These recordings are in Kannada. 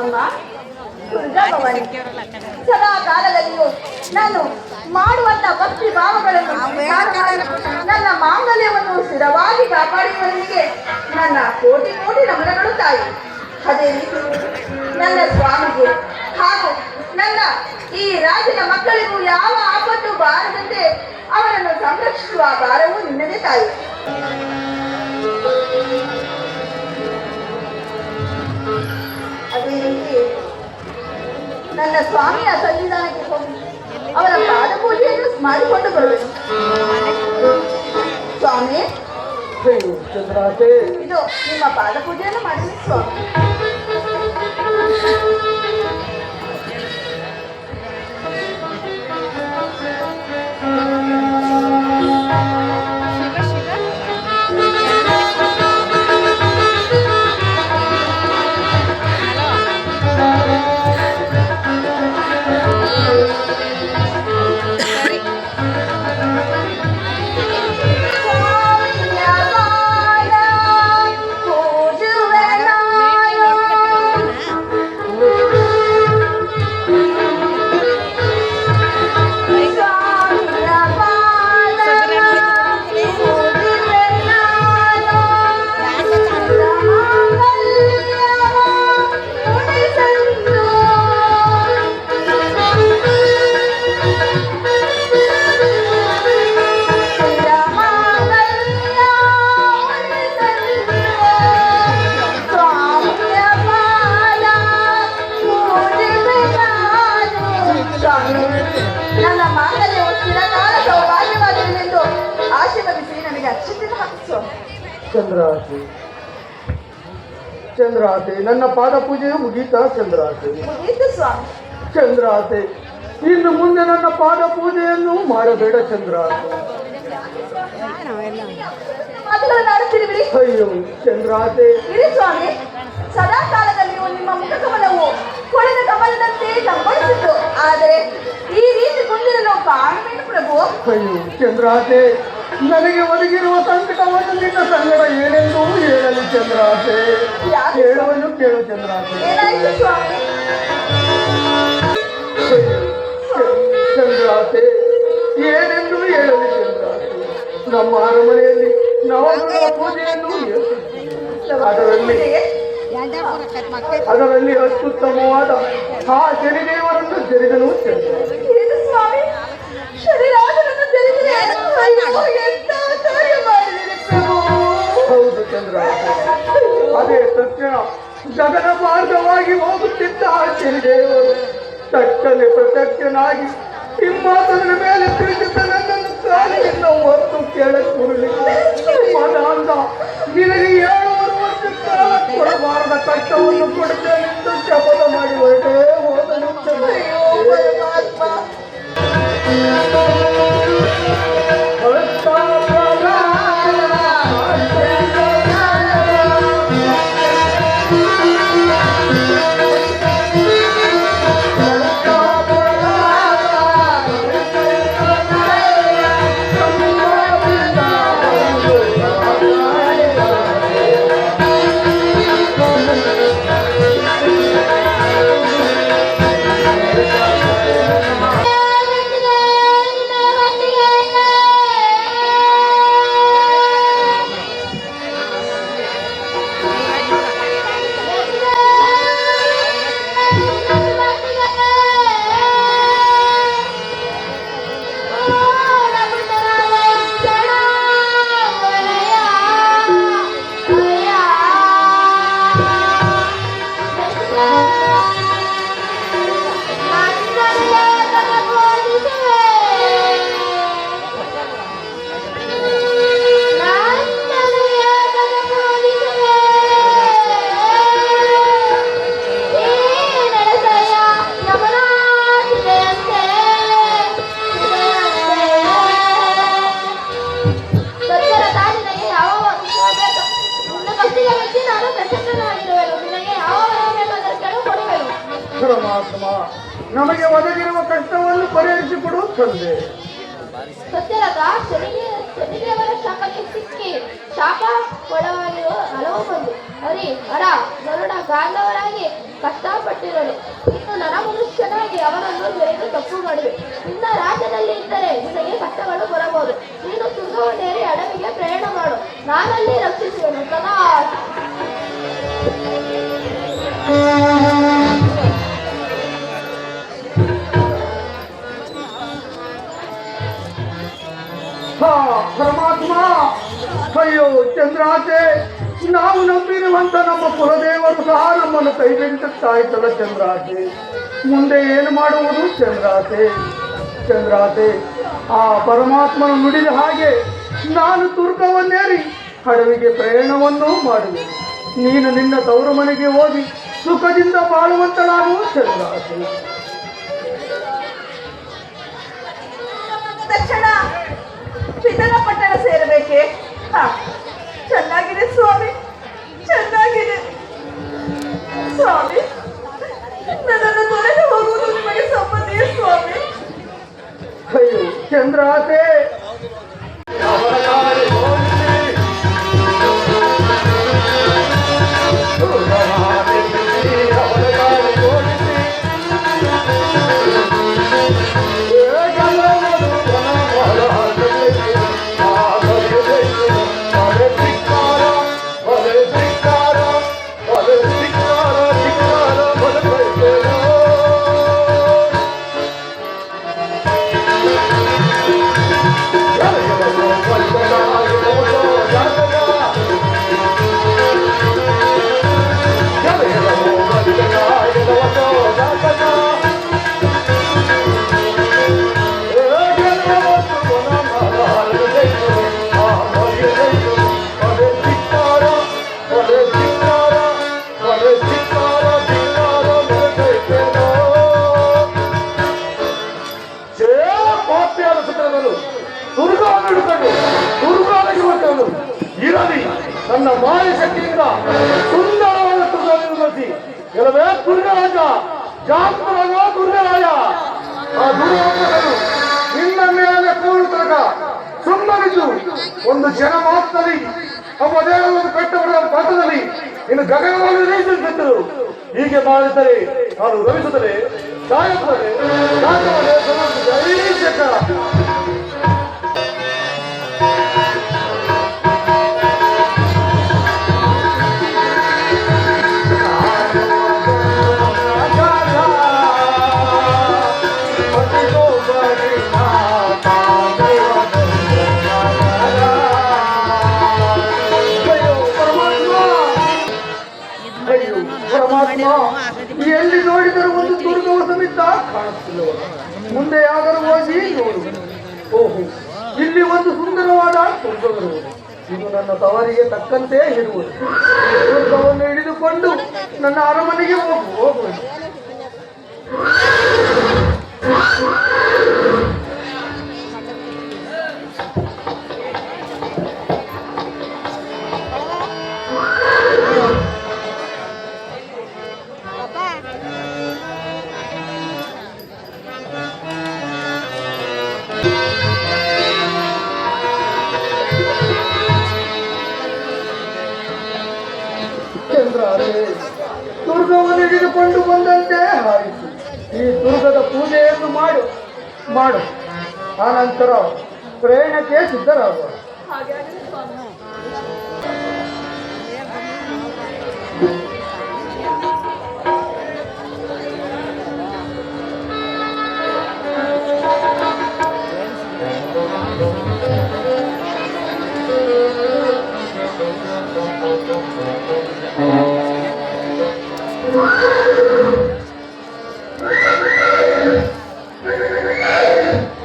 ಅಮ್ಮ ದುರ್ಗಾಭವಾನಿ, ಸದಾ ಕಾಲದಲ್ಲಿಯೂ ನಾನು ಮಾಡುವಂತ ಭಕ್ತಿ ಭಾವಗಳನ್ನು ನನ್ನ ಮಾಂಗಲ್ಯವನ್ನು ಸ್ಥಿರವಾಗಿ ಕಾಪಾಡಿರುವವರಿಗೆ ನನ್ನ ಕೋಟಿ ಕೋಟಿ ನಮನಗಳು ತಾಯಿ. ಅದೇ ರೀತಿ ನನ್ನ ಸ್ವಾಮಿಗೆ ಹಾಗೂ ನನ್ನ ಈ ರಾಜ್ಯದ ಮಕ್ಕಳಿಗೂ ಯಾವ ಆಪತ್ತು ಬಾರದಂತೆ ಅವರನ್ನು ಸಂರಕ್ಷಿಸುವ ಭಾರವು ನಿನ್ನದೇ ತಾಯಿ. ಅದೇ ರೀತಿ ನನ್ನ ಸ್ವಾಮಿಯ ಸನ್ನಿಧಾನಕ್ಕೆ ಹೋಗಿ ಅವರ ಪಾದ ಪೂಜೆಯನ್ನು ಮಾಡಿಕೊಂಡು ಬರುವೆನು. ಸ್ವಾಮಿ, ಇದು ನಿಮ್ಮ ಪಾದ ಪೂಜೆಯನ್ನು ಮಾಡಿದೆ ಸ್ವಾಮಿ. ನನ್ನ ಮಾಂಗಲ್ಯವು ಚಿರಕಾಲ ಸೌಭಾಗ್ಯವಾಗಿರಲೆಂದು ಆಶೀರ್ವದಿಸಿ ನನಗೆ ಅಕ್ಷತೆಯನ್ನು ಹಾಕಿಸು. ಚಂದ್ರಾತೆ, ನನ್ನ ಪಾದ ಪೂಜೆಯು ಮುಗೀತಾ ಚಂದ್ರಾತೆ? ಮುಗೀತು ಸ್ವಾಮಿ. ಚಂದ್ರಾತೆ, ಇನ್ನು ಮುಂದೆ ನನ್ನ ಪಾದ ಪೂಜೆಯನ್ನು ಮಾಡಬೇಡ ಚಂದ್ರಾತೆ. ಮಾತುಗಳನ್ನು ಆಡುತ್ತಿರುವಿರಿ. ಅಯ್ಯೋ ಚಂದ್ರಾತೆ. ಇರಿ ಸ್ವಾಮಿ, ಸದಾ ಕಾಲದಲ್ಲಿಯೂ ನಿಮ್ಮ ಮುಖ ಕಮಲವು ಕೊಳೆದ ಕಮಲದಂತೆ ಕಂಗೊಳಿಸಿತು. ಆದರೆ ಈ ರೀತಿ ಕುಂದಿರಲು ಕಾರಣವೇನು ಪ್ರಭು? ಅಯ್ಯೋ ಚಂದ್ರಾತೆ, ನನಗೆ ಒದಗಿರುವ ಸಂಕಟವನ್ನು ನಿನ್ನ ಸಂಗಡ ಏನೆಂದು ಹೇಳಲು ಚಂದ್ರಾತೆ. ಹೇಳುವನ್ನು ಕೇಳು ಚಂದ್ರಾತೆ. ಏನಾಯ್ತು ಸ್ವಾಮಿ? ಚಂದ್ರಾತೆ, ಏನೆಂದು ಹೇಳಲು ಚಂದ್ರಾತೆ. ನಮ್ಮ ಅರಮನೆಯಲ್ಲಿ ನವಗ್ರಹ ಪೂಜೆಯನ್ನು ಅದರಲ್ಲಿ ಅತ್ಯುತ್ತಮವಾದ ಆ ಶನಿದೇವರನ್ನು ಜರಿದನು ಚಂದ್ರಾತೆ. ಸ್ವಾಮಿ, ಹೌದು ಚಂದ್ರಾತೆ, ಅದೇ ತಕ್ಷಣ ಗಗನ ಮಾರ್ಗವಾಗಿ ಹೋಗುತ್ತಿದ್ದ ಆ ಶನಿದೇವರು ತಟ್ಟನೆ ಪ್ರತ್ಯಕ್ಷನಾಗಿ ಸಿಂಹಾಸನದ ಮೇಲೆ ತಿಳಿಸಿದ್ದ ನನ್ನನ್ನು ಕಾಲಿನಿಂದ ಹೊತ್ತು ಕೆಳಕುರುಳಿ ಮದಾಂಧ ನಿನಗೆ 7 ವರ್ಷ ಕಾಲ ಕೊಡಬಾರದ ಕಷ್ಟವನ್ನು ಕೊಡುತ್ತೇನೆಂದು ಶಪಥ ಮಾಡಿ ಹೊರಟೇ ಹೋದನು. ಪರಮಾತ್ಮ, ನಮಗೆ ಒದಗಿರುವ ಕಷ್ಟವನ್ನು ಪರಿಹರಿಸಿಕೊಡು ತಂದೆ. ಸತ್ಯರಥ ಶನಿದೇವರ ಶಾಪಕ್ಕೆ ಸಿಕ್ಕಿ ಶಾಪ ಒಳವಾಗಿರುವ ಹಲವು ಮಂದಿ ಹರಿ ಹರ ಗರುಡ ಗಾಂಧವರಾಗಿ ಕಷ್ಟಪಟ್ಟಿರಲು ಇನ್ನು ನರ ಮನುಷ್ಯನಾಗಿ ಅವರನ್ನು ಬೆರೆದು ತಪ್ಪು ಮಾಡಿವೆ. ನಿನ್ನ ರಾಜ್ಯದಲ್ಲಿ ಇದ್ದರೆ ನಿನಗೆ ಕಷ್ಟಗಳು ಬರಬಹುದು. ನೀನು ತುರ್ಗವನ್ನೇರಿ ಅಡವಿಗೆ ಪ್ರಯಾಣ ಮಾಡು, ನಾನಲ್ಲಿ ರಕ್ಷಿಸುವೆನು ಸದಾ. ಪರಮಾತ್ಮ, ಅಯ್ಯೋ ಚಂದ್ರಾಸೆ, ನಾವು ನಂಬಿರುವಂತ ನಮ್ಮ ಕುಲದೇವರು ಸಹ ನಮ್ಮನ್ನು ಕೈ ಬಿಡುತ್ತಾಯ್ತಲ್ಲ ಚಂದ್ರಾಸೆ. ಮುಂದೆ ಏನು ಮಾಡುವುದು ಚಂದ್ರಾಸೆ? ಚಂದ್ರಾಸೆ, ಆ ಪರಮಾತ್ಮನು ನುಡಿದ ಹಾಗೆ ನಾನು ತುರ್ಕವನ್ನೇರಿ ಅಡವಿಗೆ ಪ್ರಯಾಣವನ್ನೂ ಮಾಡುವೆ. ನೀನು ನಿನ್ನ ತವರು ಮನೆಗೆ ಹೋಗಿ ಸುಖದಿಂದ ಬಾಳುವಂತಳಾಗುವ ಚಂದ್ರಾಸೆ. ತಕ್ಷಣ ಪಿತನ ಪಟ್ಟಣ ಸೇರಬೇಕೆ? ಚೆನ್ನಾಗಿದೆ ಸ್ವಾಮಿ, ಚೆನ್ನಾಗಿದೆ ಸ್ವಾಮಿ. ನನ್ನನ್ನು ತೊರೆದು ಹೋಗುವುದು ನಿಮಗೆ ಸಮ್ಮತಿಯೇ ಸ್ವಾಮಿ? ಅಯ್ಯೋ ಚಂದ್ರಾಸೆ, ನನ್ನ ಮಾಯ ಶಕ್ತಿಯಿಂದ ಸುಂದರವಾದ ತುರ್ಗ ನಿರ್ಮಿಸಿ ಕೆಲವೇ ದುರ್ಗರಾಜ, ಜಾತರಾಜ ದುರ್ಗರಾಜ. ಆ ದುರ್ಗವನ್ನು ನಿನ್ನ ಮೇಲೆ ಕೂರುತ್ತಾಗ ಸುಮ್ಮನಿದ್ದು ಒಂದು ಕ್ಷಣ ಮಾತ್ರದಲ್ಲಿ ದೇವರನ್ನು ಕಟ್ಟಬಡ ಪಾತ್ರದಲ್ಲಿ ಇನ್ನು ಗಗನವನ್ನು ನಿರೀಕ್ಷಿಸಿದ್ದರು. ಹೀಗೆ ಮಾಡಿದರೆ ನಾನು ರವಿಸುತ್ತದೆ ಸಾಯುತ್ತದೆ. ಎಲ್ಲಿ ನೋಡಿದರೂ ಒಂದು ದುರ್ಗವ ಸಮೇತ ಕಾಣುತ್ತಿಲ್ಲ. ಮುಂದೆ ಯಾದರೂ ಹೋಗಿ ನೋಡು. ಓಹೋ, ಇಲ್ಲಿ ಒಂದು ಸುಂದರವಾದ ದುರ್ಗವಿರುವುದು. ಇದು ನನ್ನ ತವರಿಗೆ ತಕ್ಕಂತೆ ಇರುವುದು. ದುರ್ಗವನ್ನು ಹಿಡಿದುಕೊಂಡು ನನ್ನ ಅರಮನೆಗೆ ಹೋಗುವುದು. ದುರ್ಗವನ್ನು ಹಿಡಿದುಕೊಂಡು ಬಂದಂತೆ ಹಾರಿತು. ಈ ದುರ್ಗದ ಪೂಜೆಯನ್ನು ಮಾಡು. ಆನಂತರ ಪ್ರಯಾಣಕ್ಕೆ ಸಿದ್ಧರಾಗುವ.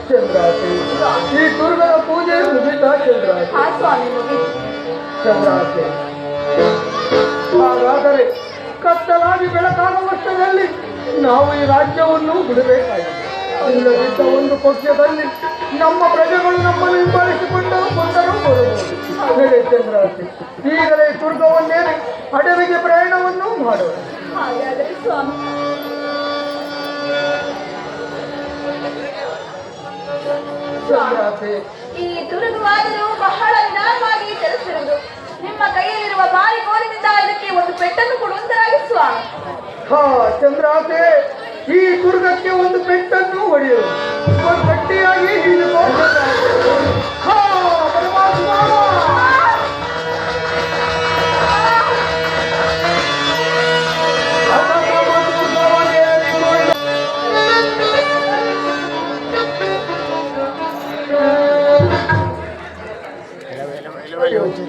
ಚಂದ್ರಾಸೆ, ಈ ದುರ್ಗದ ಪೂಜೆ ಮುಗಿತಾ ಚಂದ್ರಾಸೆ? ಹಾಗಾದರೆ ಕತ್ತಲಾಗಿ ಬೆಳಕಾಗುವಷ್ಟರಲ್ಲಿ ನಾವು ಈ ರಾಜ್ಯವನ್ನು ಬಿಡಬೇಕಾಗಿದೆ. ಇಲ್ಲದಿದ್ದ ಒಂದು ಪಕ್ಷದಲ್ಲಿ ನಮ್ಮ ಪ್ರಜೆಗಳು ನಮ್ಮನ್ನು ಹಿಂಬಾಲಿಸಿಕೊಂಡು ಬಂದರೂ ಬರಬಹುದು. ಚಂದ್ರಾಸೆ, ಈಗಲೇ ದುರ್ಗವನ್ನೇರಿ ಅಡವಿಗೆ ಪ್ರಯಾಣವನ್ನು ಮಾಡೋಣ. ಈ ದುರ್ಗವಾದರೂ ಬಹಳ ವಿನಾಶವಾಗಿ ಕಾಣಿಸ್ತಿರುವುದು. ನಿಮ್ಮ ಕೈಯಲ್ಲಿರುವ ಬಾರಿ ಕೋಲಿನಿಂದ ಅದಕ್ಕೆ ಒಂದು ಪೆಟ್ಟನ್ನು ಕೊಡುವಂತರಾಗಿ ಸ್ವಾಮಿ. ಹಾ ಚಂದ್ರಾತೆ, ಈ ದುರ್ಗಕ್ಕೆ ಒಂದು ಪೆಟ್ಟನ್ನು ಹೊಡೆಯಲು ಗಟ್ಟಿಯಾಗಿ ಹಿಡಿದುಕೊಂಡು ಹಾ ಪರಮಾತ್ಮ.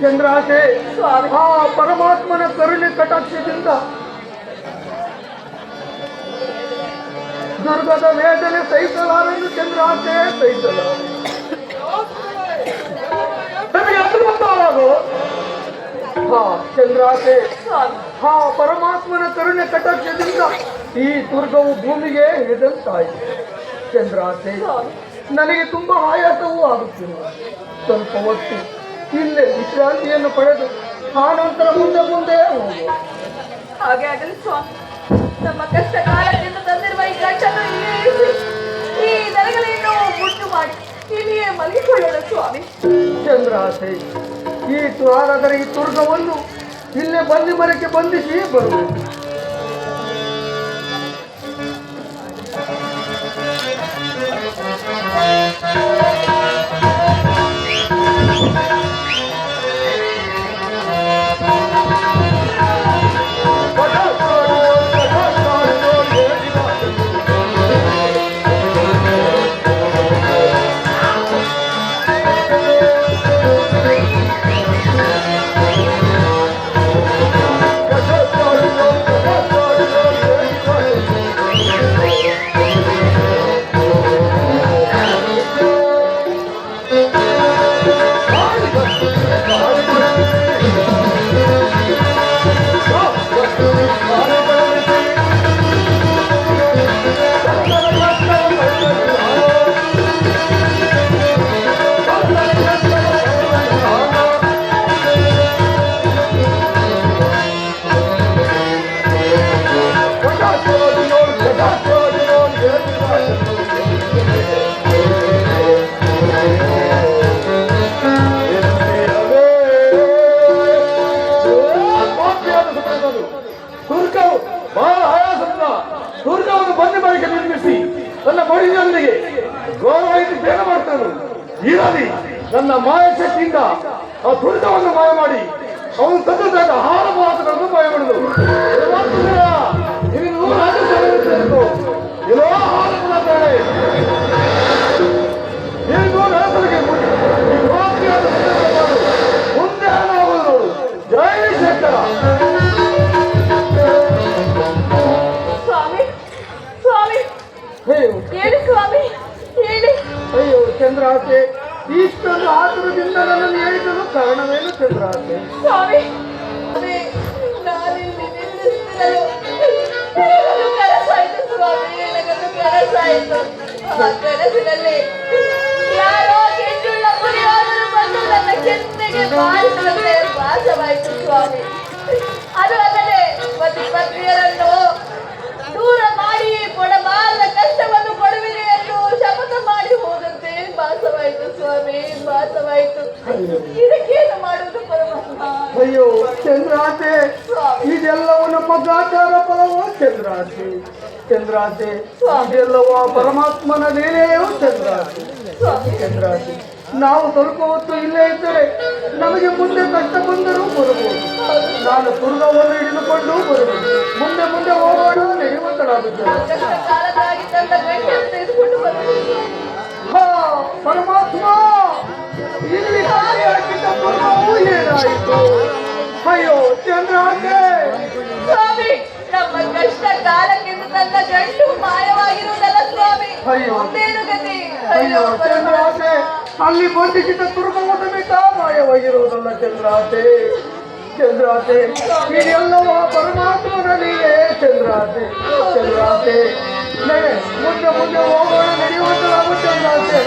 ಚಂದ್ರಾತೆ, ಆ ಪರಮಾತ್ಮನ ಕರುಣೆ ಕಟಾಕ್ಷದಿಂದ ದುರ್ಗದ ವೇದನೆ ಸಹಿಸಲಾರನ್ನು ಚಂದ್ರಾತೆ ಸಹಿಸಲಾರ. ನಮಗೆ ಅದು ಗೊತ್ತಾಗೋ ಹಾ ಚಂದ್ರಾತೆ, ಹಾ ಪರಮಾತ್ಮನ ಕರುಣೆ ಕಟಾಕ್ಷದಿಂದ ಈ ದುರ್ಗವು ಭೂಮಿಗೆ ಇಳಿದಂತಾಯಿತು. ಚಂದ್ರಾತೆ, ನನಗೆ ತುಂಬಾ ಆಯಾಸವೂ ಆಗುತ್ತಿಲ್ಲ. ಸ್ವಲ್ಪ ಹೊತ್ತು ಇಲ್ಲೇ ವಿಶ್ರಾಂತಿಯನ್ನು ಪಡೆದು ಆನಂತರ ಮುಂದೆ ಮುಂದೆ ಹೋಗುವ. ಹಾಗೆ ಆಗಲಿ ಸ್ವಾಮಿ. ನಮ್ಮ ಕಷ್ಟ ಕಾಲದಿಂದ ತಂದಿರುವ ಈ ಗಂಟನ್ನು ಇಲ್ಲೇ ಇರಿಸಿ ಈ ದನಗಳನ್ನು ಮುಟ್ಟು ಮಾಡಿ ಇಲ್ಲಿಯೇ ಮಲಗಿಕೊಳ್ಳೋಣ ಸ್ವಾಮಿ. ಚಂದ್ರಾತೆ, ಹಾಗಾದರೆ ಈ ದುರ್ಗವನ್ನು ಇಲ್ಲೇ ಬಂದಿ ಮರಕ್ಕೆ ಬಂಧಿಸಿ ಬರುವುದು. ದುರ್ಗವನ್ನು ಬಂದಿ ಮಾಡಿಕೆ ನಿರ್ಮಿಸಿ ನನ್ನ ಮಡಿಯೊಂದಿಗೆ ಗೌರವ ಬೇಗ ಮಾಡ್ತಾನು. ಇರಲಿ, ನನ್ನ ಮಾಯಶಕ್ತಿಯಿಂದ ಆ ದುರ್ಗವನ್ನು ಮಾಯ ಮಾಡಿ ಅವನು ತಂದದಾಗ ಆಹಾರ ಪದಾರ್ಥಗಳನ್ನು ಮಾಯ ಮಾಡಿದವು. ಇನ್ನು ರಾಜ್ಯಸಭೆಯನ್ನು ಏನೋ ಆಹಾರ ಪದಾರ್ಥ ಏನು ನಡೆಸಲಿಕ್ಕೆ ಮುಂದೆ ಏನಾಗುವುದು ನೋಡು. ಜೈ ಶಂಕರ. ಹೇಳಿ ಸ್ವಾಮಿ, ಹೇಳಿ. ಅಯ್ಯೋ ಚಂದ್ರಾತೆ, ಇಷ್ಟೊಂದು ಆತುರದಿಂದ ನನ್ನನ್ನು ಹೇಳಿಸಲು ಕಾರಣವೇನು ಚಂದ್ರಾತೆ? ಸ್ವಾಮಿ, ನಾನಿಲ್ಲಿ ನಿಲ್ಲಿಸಿರಲು ನನಗೊಂದು ಕನಸಾಯ್ತು ಸ್ವಾಮಿ, ನನಗೊಂದು ಕನಸಾಯ್ತು. ಆ ಕನಸಿನಲ್ಲಿ ಯಾರೋ ಕೆಂಡುಳ್ಳ ಮುರಿಯೋದರು ಬಂದು ನನ್ನ ಕೆನ್ನೆಗೆ ಬಾರಿಸುವಂತೆ ಭಾಸವಾಯಿತು ಸ್ವಾಮಿ. ಅದು ಅಲ್ಲದೆ ಪತಿ ಪತ್ನಿಯರನ್ನು ದೂರ ಮಾಡಿ ಕೊಡಬಾರದ ಕಷ್ಟವನ್ನು ಕೊಡುವಿರಿ ಎಂದು ಶಪಥ ಮಾಡಿ ಹೋದಂತೆ ಭಾಸವಾಯಿತು ಸ್ವಾಮಿ, ಭಾಸವಾಯಿತು. ಇದಕ್ಕೇನು ಮಾಡುವುದು ಪರಮಾತ್ಮ? ಅಯ್ಯೋ ಚಂದ್ರಾತೆ, ಇದೆಲ್ಲವೂ ನಮ್ಮ ಗಾಚಾರ ಫಲವೋ ಚಂದ್ರಾತೆ? ಚಂದ್ರಾತೆ, ಇದೆಲ್ಲವೂ ಪರಮಾತ್ಮನ ಲೀಲೆಯೋ ಚಂದ್ರಾತೆ? ಚಂದ್ರಾತೆ, ನಾವು ಸ್ವಲ್ಪ ಹೊತ್ತು ಇಲ್ಲೇ ಇದ್ದರೆ ನಮಗೆ ಮುಂದೆ ಕಷ್ಟ ಬಂದರೂ ಬರಬಹುದು. ನಾನು ದುರ್ಗವನ್ನು ಹಿಡಿದುಕೊಂಡು ಬರುವುದು. ಮುಂದೆ ಮುಂದೆ ಹೋಗೋಣ ನಡೆಯುವಂತರಾಗುತ್ತದೆ. ಹಾ ಪರಮಾತ್ಮ, ಇಲ್ಲಿ ಹಾಕಿದ್ದ ದುರ್ಗವು ಏನಾಯಿತು? ಅಯ್ಯೋ ಚಂದ್ರಾತೆ, ಸ್ವಾಮಿ, ನಮ್ಮ ಕಷ್ಟ ಕಾಲಕ್ಕೆಂದು ನನ್ನ ಗಂಟು ಮಾಯವಾಗಿರುವುದಲ್ಲ ಸ್ವಾಮಿ. ಅಯ್ಯೋ ಗತಿ. ಅಯ್ಯೋ ಚಂದ್ರಾತೆ, ಅಲ್ಲಿ ಬಂಧಿಸಿದ ದುರ್ಗವು ಸಮೇತ ಮಾಯವಾಗಿರುವುದಲ್ಲ ಚಂದ್ರಾತೆ? ಚಂದ್ರಾತೆ, ಇದೆಲ್ಲವ ಪರಮಾತ್ಮನ ಲೀಲೆ ಚಂದ್ರಾತೆ. ಚಂದ್ರಾತೆ, ಮುಂದೆ ಮುಂದೆ ಹೋಗೋಣ ನಡೆಯುವಂತರಾಗು ಚಂದ್ರಾತೆ.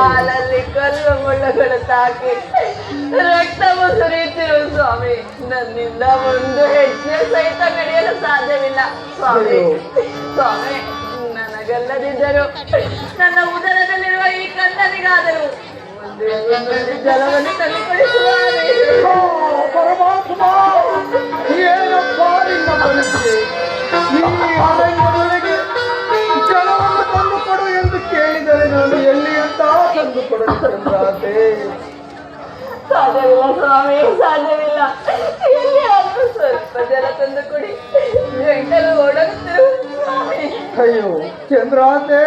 ಕಾಲಲ್ಲಿ ಕಲ್ಲು ಮುಳ್ಳುಗಳು ತಾಕಿ ರಕ್ತವು ಸುರಿಯುತ್ತಿರುವ ಸ್ವಾಮಿ. ನನ್ನಿಂದ ಒಂದು ಹೆಜ್ಜೆ ಸಹಿತ ನಡೆಯಲು ಸಾಧ್ಯವಿಲ್ಲ ಸ್ವಾಮಿ. ಸ್ವಾಮಿ, ನನಗಲ್ಲದಿದ್ದರೂ ನನ್ನ ಉದರದಲ್ಲಿರುವ ಈ ಕಣ್ಣನಿಗಾದರೂ ಒಂದೇ ಒಂದು ಜಲವನ್ನು ತಂದುಕೊಡಿ ಸ್ವಾಮಿ. ಪರಮಾತ್ಮ, ಏನಪ್ಪ ನಿನ್ನ ಮನಸ್ಸಿಗೆ? ಈ ಅರಣ್ಯದೊಳಗೆ ಜಲವನ್ನು ತಂದು ಕೊಡು ಎಂದು ಕೇಳಿದರೆ ನಾನು ಎಲ್ಲಿ ಅಂತ ತಂದು ಕೊಡುತ್ತೇನೆ. ಸಾಧ್ಯವಿಲ್ಲ ಸ್ವಾಮಿ, ಸಾಧ್ಯವಿಲ್ಲ. ಎಲ್ಲಿಯಾದರೂ ಸ್ವಲ್ಪ ಜಲ ತಂದು ಕೊಡಿ. ಗಂಟಲು ಓಡಾಡುತ್ತಿರುವ ಸ್ವಾಮಿ. ಅಯ್ಯೋ ಚಂದ್ರಾತೆ,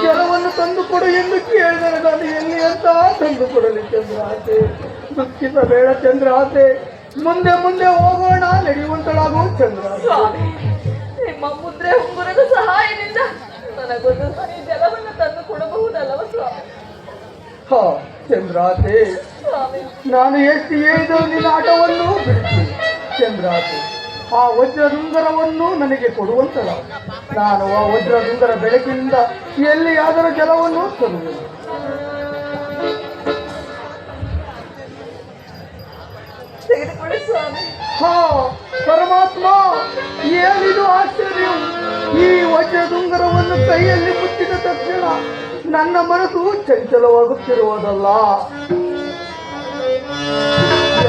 ಜಲವನ್ನು ತಂದು ಕೊಡು ಎಂದು ಕೇಳಿದರೆ ನಾನು ಎಲ್ಲಿ ಅಂತ ತಂದು ಕೊಡಲಿ ಚಂದ್ರಾತೆ. ದುಃಖಿಸಬೇಡ ಚಂದ್ರಾತೆ, ಮುಂದೆ ಮುಂದೆ ಹೋಗೋಣ, ನಡೆಯುವಂತಳಾಗು ಚಂದ್ರಾತೆ. ನಿಮ್ಮ ಮುದ್ರೆ ಉಂಗುರದ ಸಹಾಯದಿಂದ ನನಗೊಂದು ಹನಿ ಜಲವನ್ನು ತಂದು ಕೊಡಬಹುದಲ್ಲವ ಸ್ವಾಮಿ? ಹಾ ಚಂದ್ರಾತೆ, ನಾನು ಎಷ್ಟು ಹೇಳಿದರೂ ನಿನ್ನ ಆಟವನ್ನು ಬಿಡ್ತೀನಿ ಚಂದ್ರಾತೆ. ಆ ವಜ್ರದುಂಗರವನ್ನು ನನಗೆ ಕೊಡುವಂತಲ್ಲ. ನಾನು ಆ ವಜ್ರದುಂಗರ ಬೆಳಕಿನಿಂದ ಎಲ್ಲಿಯಾದರೂ ಜಲವನ್ನು ತರುವೆನು. ತೆಗೆದುಕೊಳ್ಳಿ ಸ್ವಾಮಿ. ಹಾ ಪರಮಾತ್ಮ, ಏನಿದು ಆಶ್ಚರ್ಯ! ಈ ವಜ್ರದುಂಗರವನ್ನು ಕೈಯಲ್ಲಿ ಮುಟ್ಟಿದ ತಕ್ಷಣ ನನ್ನ ಮನಸ್ಸು ಚಂಚಲವಾಗುತ್ತಿರುವುದಲ್ಲ.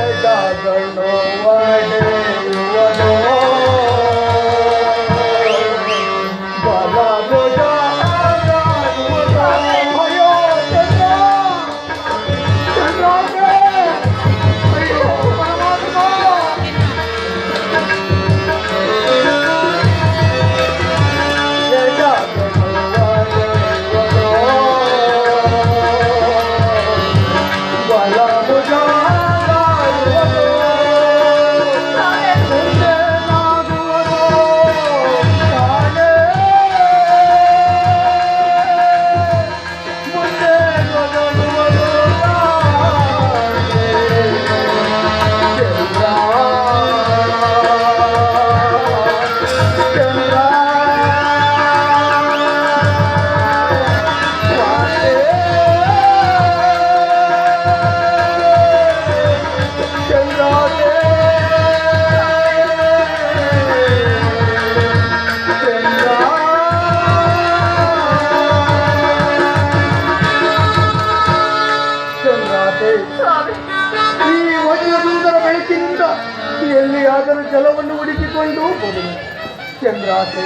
ಎಡಗಣ್ಣು ಒಡೆಯುವನೋ, ಬಲಭುಜ ಆಗಾಡುವುದೋ. ಅಯ್ಯೋ ಚಂದ್ರ, ಚಂದ್ರಾತೆ, ಅಯ್ಯೋ ಪರಮಾತ್ಮ. ಎಲ್ಲಿಯಾದರೂ ಜಲವನ್ನು ಹುಡುಕಿಕೊಂಡು ಹೋಗುವುದು ಚಂದ್ರಾತೆ.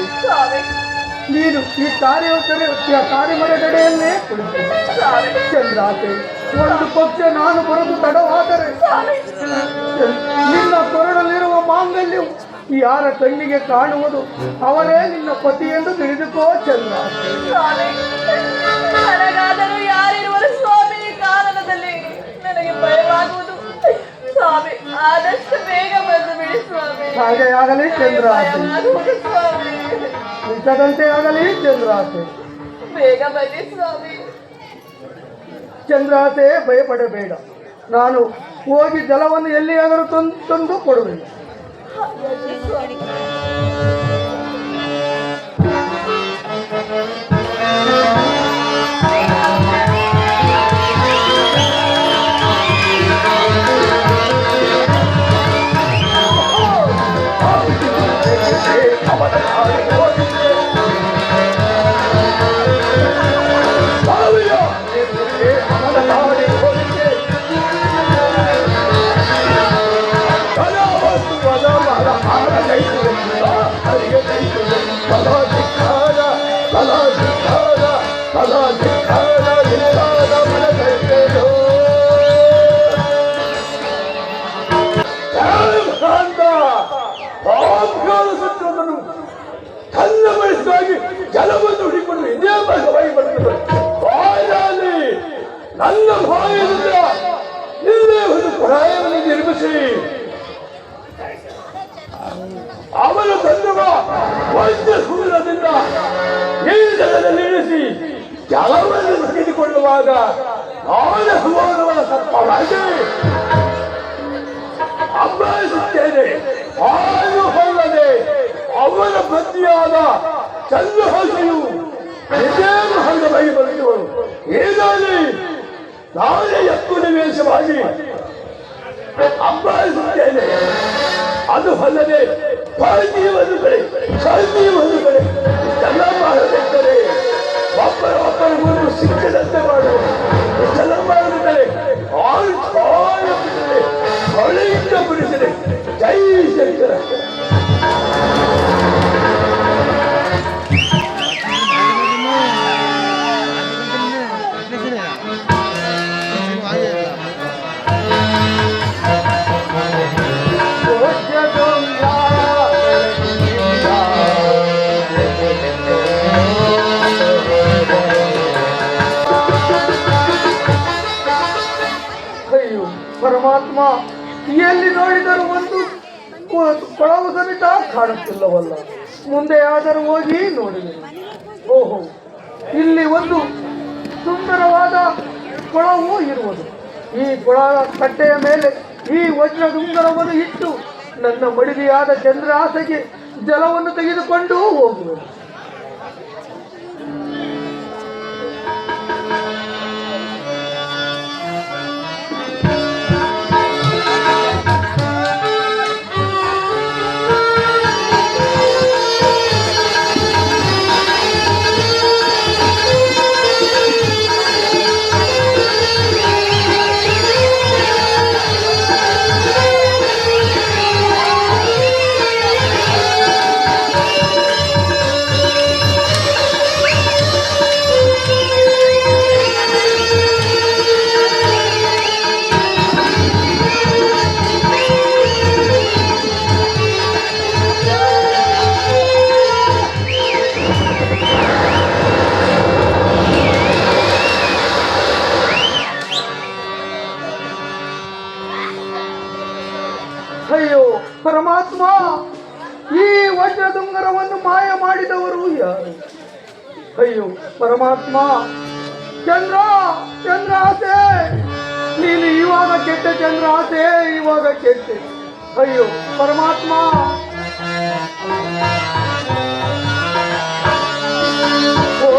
ನೀನು ಈ ಕಾರ್ಯಮರದಡೆಯಲ್ಲೇ ಕುಳಿತು ಚಂದ್ರಾತೆ. ಒಂದು ಪಕ್ಷ ನಾನು ಬರಲು ತಡವಾದರೆ ನಿನ್ನ ಕೊರಡಲ್ಲಿರುವ ಮಾಂಗಲ್ಯವು ಯಾರ ಕಣ್ಣಿಗೆ ಕಾಣುವುದು ಅವರೇ ನಿನ್ನ ಪತಿ ಎಂದು ತಿಳಿದುಕೋ ಚಂದ್ರಾತೆ. ನನಗಾದರೂ ಯಾರಿರುವರು ಸ್ವಾಮಿ? ಈ ಕಾರಣದಲ್ಲಿ ನನಗೆ ಭಯವಾಗುವುದು ಸ್ವಾಮಿ. ಆದಷ್ಟು ಬೇಗ ಬಂದು ಬಿಡಿ ಆಗಲಿ ಸ್ವಾಮಿ, ಹಾಗೆ ಆಗಲಿ ಚಂದ್ರಾಸೆ, ಭಯವಾಗುವುದು ಸ್ವಾಮಿ. ನಿಜದಂತೆ ಆಗಲಿ ಚಂದ್ರಾಸೆ. ಬೇಗ ಬನ್ನಿ ಸ್ವಾಮಿ. ಚಂದ್ರಾಸೆ, ಭಯಪಡಬೇಡ. ನಾನು ಹೋಗಿ ಜಲವನ್ನು ಎಲ್ಲಿಯಾದರೂ ತಂದು ಕೊಡುವೆನು. ಹಾಗಾಗಿ ಸ್ವಾಮಿ. ಕಲ್ಲಬಳಿಸಿದಾಗಿ ಜಲವನ್ನು ಹುಡಿಕೊಂಡು ಇದೇ ಭಾಗವಾಗಿ ಬರ್ತದೆ. ಬಾಯಲ್ಲಿ ನನ್ನ ಬಾಯಿಂದ ಇಲ್ಲೇ ಒಂದು ಕೊಳಾಯವನ್ನು ನಿರ್ಮಿಸಿ ಅವನು ತಂದುವ ವೈದ್ಯ ಸೂರ್ಯದಿಂದ ಈ ಜಲದಲ್ಲಿ ಇಳಿಸಿ ಜಲವನ್ನು ತೆಗೆದುಕೊಳ್ಳುವಾಗ ನಾಳೆ ಸುವರ್ಣವನ ಸರ್ಪವಾಗಿ ಅಭ್ಯಸಿಸುತ್ತೇನೆ. ಆರು ಹೊಲ್ಲದೆ ಅವನ ಪತ್ನಿಯಾದ ಚಂದ್ರಹಾಸೆಯು ಇದೇ ಭಾಗವಾಗಿ ಬರುತ್ತವರು. ಹೀಗಾಗಿ ನಾಳೆ ಎಕ್ಕುನ ವೇಷವಾಗಿ ಅಭ್ಯಸಿಸುತ್ತೇನೆ. ಅದು ಅಲ್ಲದೆ ಪಾಂಡೀವನ್ನು ಬೆಳೆ ಶಾಂತಿಯನ್ನು ಬೆಳೆ ಇಷ್ಟೆಲ್ಲ ಮಾಡದಿದ್ದರೆ ಒಬ್ಬರ ಮುಂದೆ ಸಿಕ್ಕಿದಂತೆ ಮಾಡುವ ಇಷ್ಟೆಲ್ಲ ಮಾಡದಿದ್ದರೆ ಆರು ಛಾಯ ಬಿಟ್ಟರೆ ಹೊಳೆಯಿಂದ ಬಿಡಿಸಿದೆ. ಜೈ ಶಂಕರ. ಅಯ್ಯೋ ಪರಮಾತ್ಮ, ಎಲ್ಲಿ ನೋಡಿದರೂ ಒಂದು ಕೊಳವು ಸಮೇತ ಕಾಣುತ್ತಿಲ್ಲವಲ್ಲ. ಮುಂದೆ ಆದರೂ ಹೋಗಿ ನೋಡಿದೆ. ಓಹೋ, ಇಲ್ಲಿ ಒಂದು ಸುಂದರವಾದ ಕೊಳವು ಇರುವುದು. ಈ ಕೊಳ ಕಟ್ಟೆಯ ಮೇಲೆ ಈ ವಜ್ರದುಂಗರವನ್ನು ಇಟ್ಟು ನನ್ನ ಮಡಿದಿಯಾದ ಚಂದ್ರಾಸೆಗೆ ಜಲವನ್ನು ತೆಗೆದುಕೊಂಡು ಹೋಗುವುದು. ಅಯ್ಯೋ ಪರಮಾತ್ಮ, ಈ ವಜ್ರದುಂಗರವನ್ನು ಮಾಯ ಮಾಡಿದವರು ಯಾರು? ಅಯ್ಯೋ ಪರಮಾತ್ಮ, ಚಂದ್ರಾಸೆ, ನೀನು ಇವಾಗ ಕೆಟ್ಟ ಚಂದ್ರಾಸೆ, ಇವಾಗ ಕೆಟ್ಟೆ. ಅಯ್ಯೋ ಪರಮಾತ್ಮ, ಓ